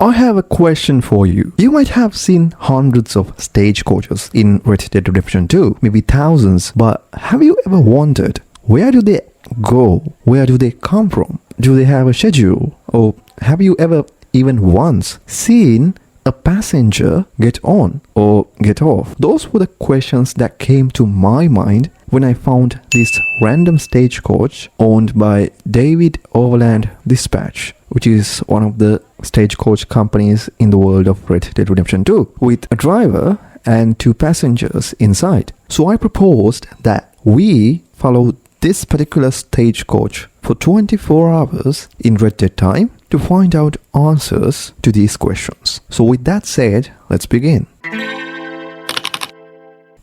I have a question for you. You might have seen hundreds of stagecoaches in Red Dead Redemption 2, maybe thousands, but have you ever wondered, where do they go? Where do they come from? Do they have a schedule? Or have you ever even once seen a passenger get on or get off? Those were the questions that came to my mind when I found this random stagecoach owned by David Overland Dispatch, which is one of the stagecoach companies in the world of Red Dead Redemption 2, with a driver and 2 passengers inside. So I proposed that we follow this particular stagecoach for 24 hours in Red Dead time to find out answers to these questions. So with that said, let's begin.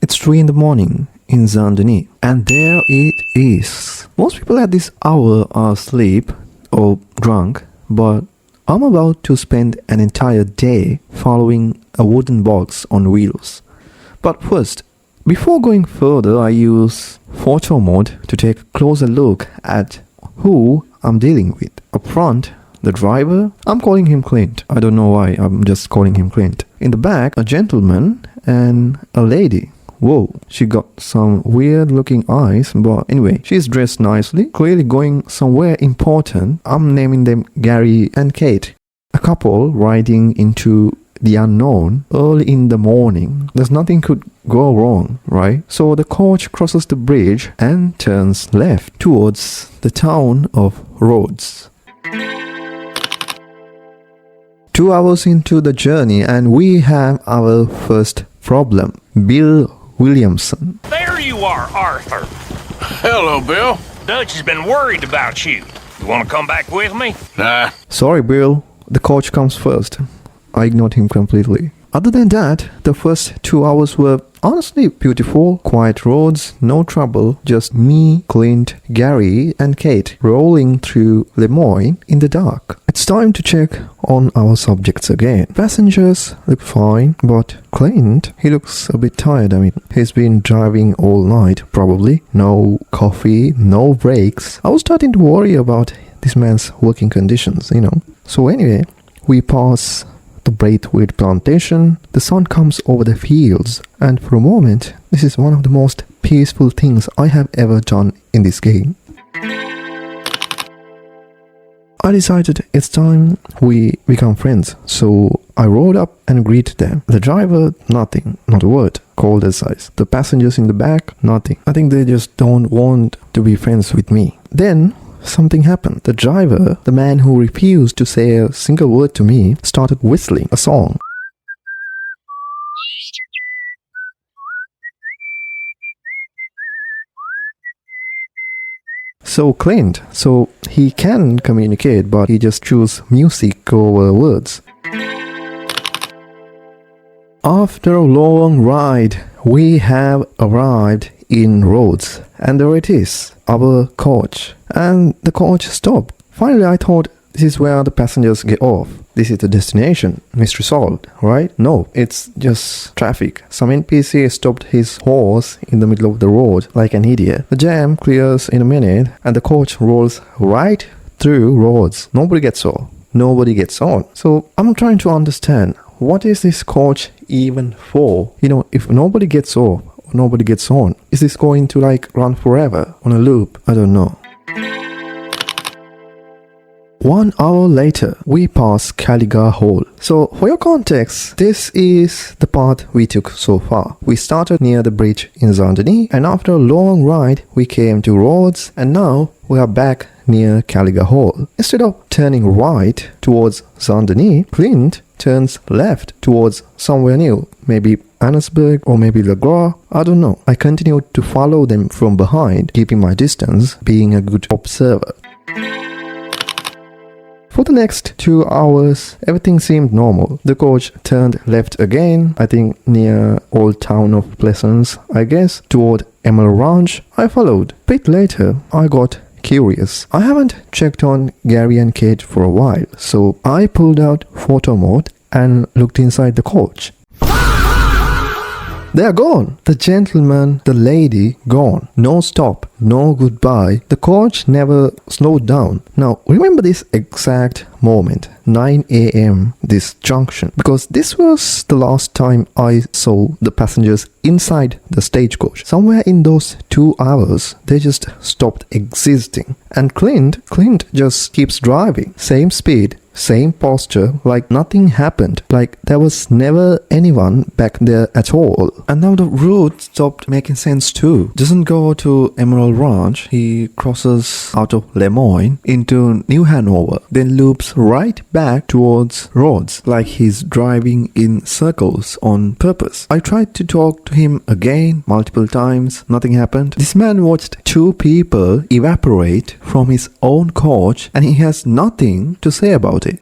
It's 3 in the morning in Saint-Denis, and there it is. Most people at this hour are asleep or drunk, but I'm about to spend an entire day following a wooden box on wheels. But first, before going further, I use photo mode to take a closer look at who I'm dealing with. Up front, the driver, I'm calling him Clint. I don't know why, I'm just calling him Clint. In the back, a gentleman and a lady. Whoa, she got some weird looking eyes, but anyway, she's dressed nicely, clearly going somewhere important. I'm naming them Gary and Kate. A couple riding into the unknown early in the morning. There's nothing could go wrong, right? So the coach crosses the bridge and turns left towards the town of Rhodes. 2 hours into the journey and we have our first problem. Bill Williamson. There you are, Arthur. Hello, Bill. Dutch has been worried about you. You want to come back with me? Nah. Sorry, Bill. The coach comes first. I ignored him completely. Other than that, the first 2 hours were honestly beautiful. Quiet roads, no trouble, just me, Clint, Gary and Kate rolling through Lemoyne in the dark. It's time to check on our subjects again. Passengers look fine, but Clint, he looks a bit tired. I mean, he's been driving all night, probably. No coffee, no breaks. I was starting to worry about this man's working conditions, you know. So anyway, we pass the Braithwaite plantation, the sun comes over the fields, and for a moment, this is one of the most peaceful things I have ever done in this game. I decided it's time we become friends, so I rode up and greeted them. The driver, nothing, not a word, cold as ice. The passengers in the back, nothing. I think they just don't want to be friends with me. Then, something happened. The driver, the man who refused to say a single word to me, started whistling a song. So Clint, so he can communicate, but he just chooses music over words. After a long ride, we have arrived in Rhodes, and there it is, our coach. And the coach stopped. Finally, I thought this is where the passengers get off. This is the destination. Mystery solved, right? No, it's just traffic. Some NPC stopped his horse in the middle of the road like an idiot. The jam clears in a minute and the coach rolls right through Rhodes. Nobody gets off. Nobody gets on. So I'm trying to understand, what is this coach even for? You know, if nobody gets off, nobody gets on, is this going to like run forever on a loop? I don't know. 1 hour later, we pass Caliga Hall. So, for your context, this is the path we took so far. We started near the bridge in Saint-Denis, and after a long ride, we came to Rhodes, and now we are back near Caliga Hall. Instead of turning right towards Saint-Denis, Clint turns left towards somewhere new, maybe Annesburg or maybe Lagras, I don't know. I continued to follow them from behind, keeping my distance, being a good observer. For the next 2 hours, everything seemed normal. The coach turned left again, I think near Old Town of Pleasance, I guess, toward Emerald Ranch. I followed. A bit later, I got curious. I haven't checked on Gary and Kate for a while, so I pulled out photo mode and looked inside the coach. They are gone. The gentleman, the lady, gone. No stop, no goodbye. The coach never slowed down. Now, remember this exact moment, 9 a.m., this junction, because this was the last time I saw the passengers inside the stagecoach. Somewhere in those 2 hours, they just stopped existing. And Clint just keeps driving. Same speed, same posture, like nothing happened, like there was never anyone back there at all. And now the route stopped making sense too. Doesn't go to Emerald Ranch, he crosses out of Lemoyne into New Hanover, then loops right back towards Rhodes, like he's driving in circles on purpose. I tried to talk to him again multiple times, nothing happened. This man watched 2 people evaporate from his own coach and he has nothing to say about it.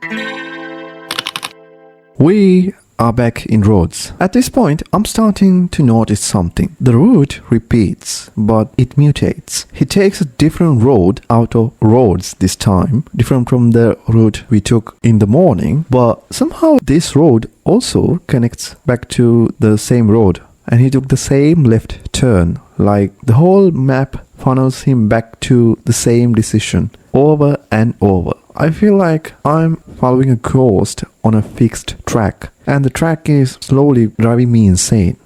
We are back in Rhodes. At this point, I'm starting to notice something. The route repeats, but it mutates. He takes a different road out of Rhodes this time, different from the route we took in the morning, but somehow this road also connects back to the same road. And he took the same left turn, like the whole map funnels him back to the same decision over and over. I feel like I'm following a ghost on a fixed track, and the track is slowly driving me insane.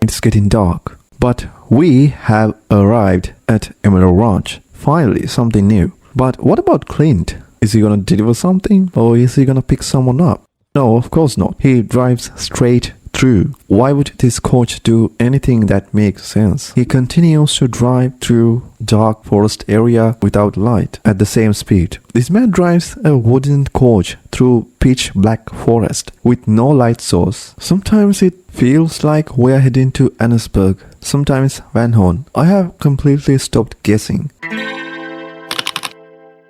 It's getting dark, but we have arrived at Emerald Ranch. Finally, something new. But what about Clint? Is he gonna deliver something, or is he gonna pick someone up? No, of course not. He drives straight through. Why would this coach do anything that makes sense? He continues to drive through dark forest area without light at the same speed. This man drives a wooden coach through pitch black forest with no light source. Sometimes it feels like we're heading to Annesburg, sometimes Van Horn. I have completely stopped guessing.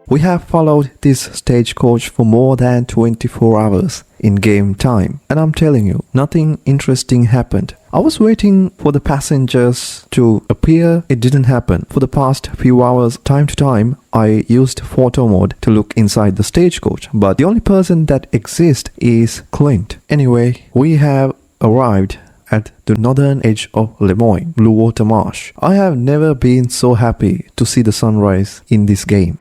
We have followed this stagecoach for more than 24 hours in game time, and I'm telling you, nothing interesting happened. I was waiting for the passengers to appear. It didn't happen. For the past few hours, time to time, I used photo mode to look inside the stagecoach, but the only person that exists is Clint. Anyway, we have arrived at the northern edge of Lemoyne, Blue Water Marsh. I have never been so happy to see the sunrise in this game.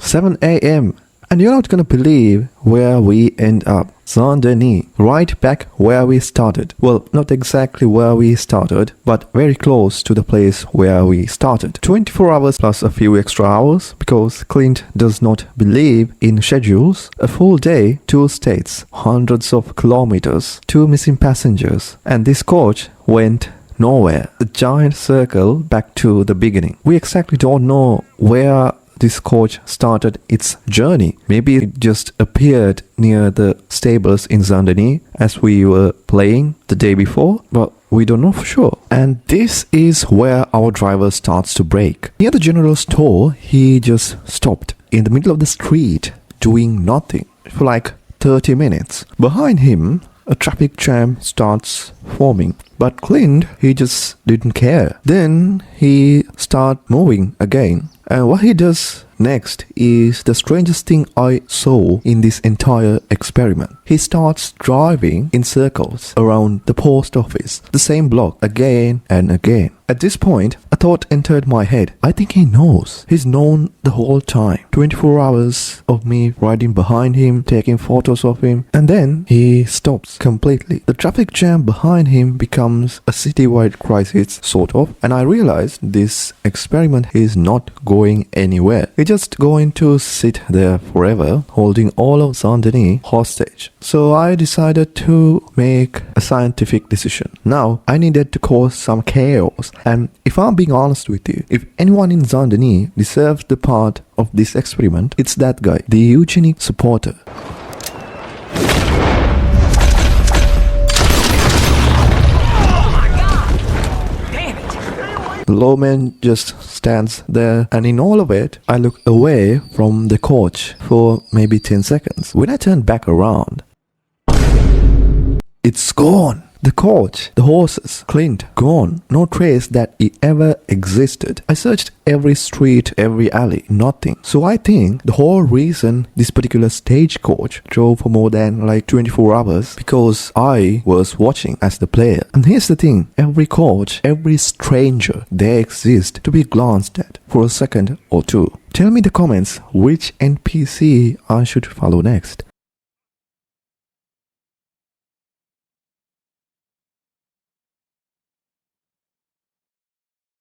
7 a.m. and you're not gonna believe where we end up. Saint-Denis, right back where we started. Well, not exactly where we started, but very close to the place where we started. 24 hours plus a few extra hours, because Clint does not believe in schedules. A full day, 2 states, hundreds of kilometers, 2 missing passengers, and this coach went nowhere. A giant circle back to the beginning. We exactly don't know where this coach started its journey. Maybe it just appeared near the stables in Saint-Denis as we were playing the day before, but we don't know for sure. And this is where our driver starts to brake. Near the general store, he just stopped in the middle of the street doing nothing for like 30 minutes. Behind him, a traffic jam starts forming. But Clint, he just didn't care. Then he started moving again. And what he does next is the strangest thing I saw in this entire experiment. He starts driving in circles around the post office, the same block, again and again. At this point, a thought entered my head. I think he knows. He's known the whole time. 24 hours of me riding behind him, taking photos of him, and then he stops completely. The traffic jam behind him becomes a citywide crisis, sort of, and I realized this experiment is not going anywhere. It's just going to sit there forever, holding all of Saint-Denis hostage. So I decided to make a scientific decision. Now, I needed to cause some chaos. And if I'm being honest with you, if anyone in Saint-Denis deserves the part of this experiment, it's that guy, the eugenic supporter. The lawman just stands there, and in all of it, I look away from the coach for maybe 10 seconds. When I turn back around, it's gone. The coach, the horses, Clint, gone. No trace that he ever existed. I searched every street, every alley, nothing. So I think the whole reason this particular stagecoach drove for more than like 24 hours because I was watching as the player. And here's the thing, every coach, every stranger, they exist to be glanced at for a second or two. Tell me in the comments which NPC I should follow next.